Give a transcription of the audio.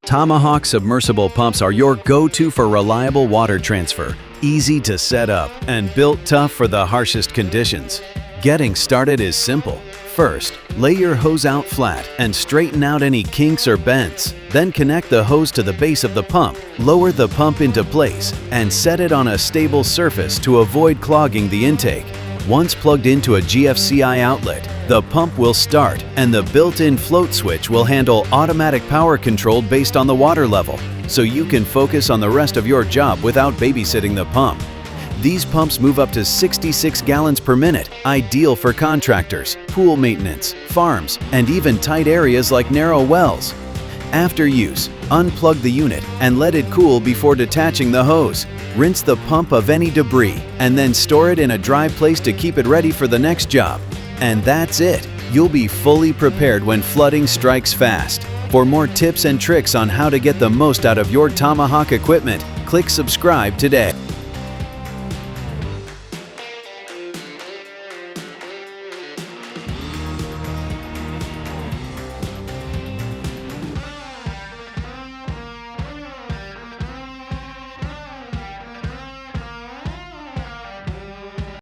Tomahawk submersible pumps are your go-to for reliable water transfer, easy to set up, and built tough for the harshest conditions. Getting started is simple. First, lay your hose out flat and straighten out any kinks or bends. Then connect the hose to the base of the pump, lower the pump into place, and set it on a stable surface to avoid clogging the intake. Once plugged into a GFCI outlet, the pump will start and the built-in float switch will handle automatic power control based on the water level, so you can focus on the rest of your job without babysitting the pump. These pumps move up to 66 gallons per minute, ideal for contractors, pool maintenance, farms, and even tight areas like narrow wells. After use, unplug the unit and let it cool before detaching the hose. Rinse the pump of any debris and then store it in a dry place to keep it ready for the next job. And that's it. You'll be fully prepared when flooding strikes fast. For more tips and tricks on how to get the most out of your Tomahawk equipment, click subscribe today.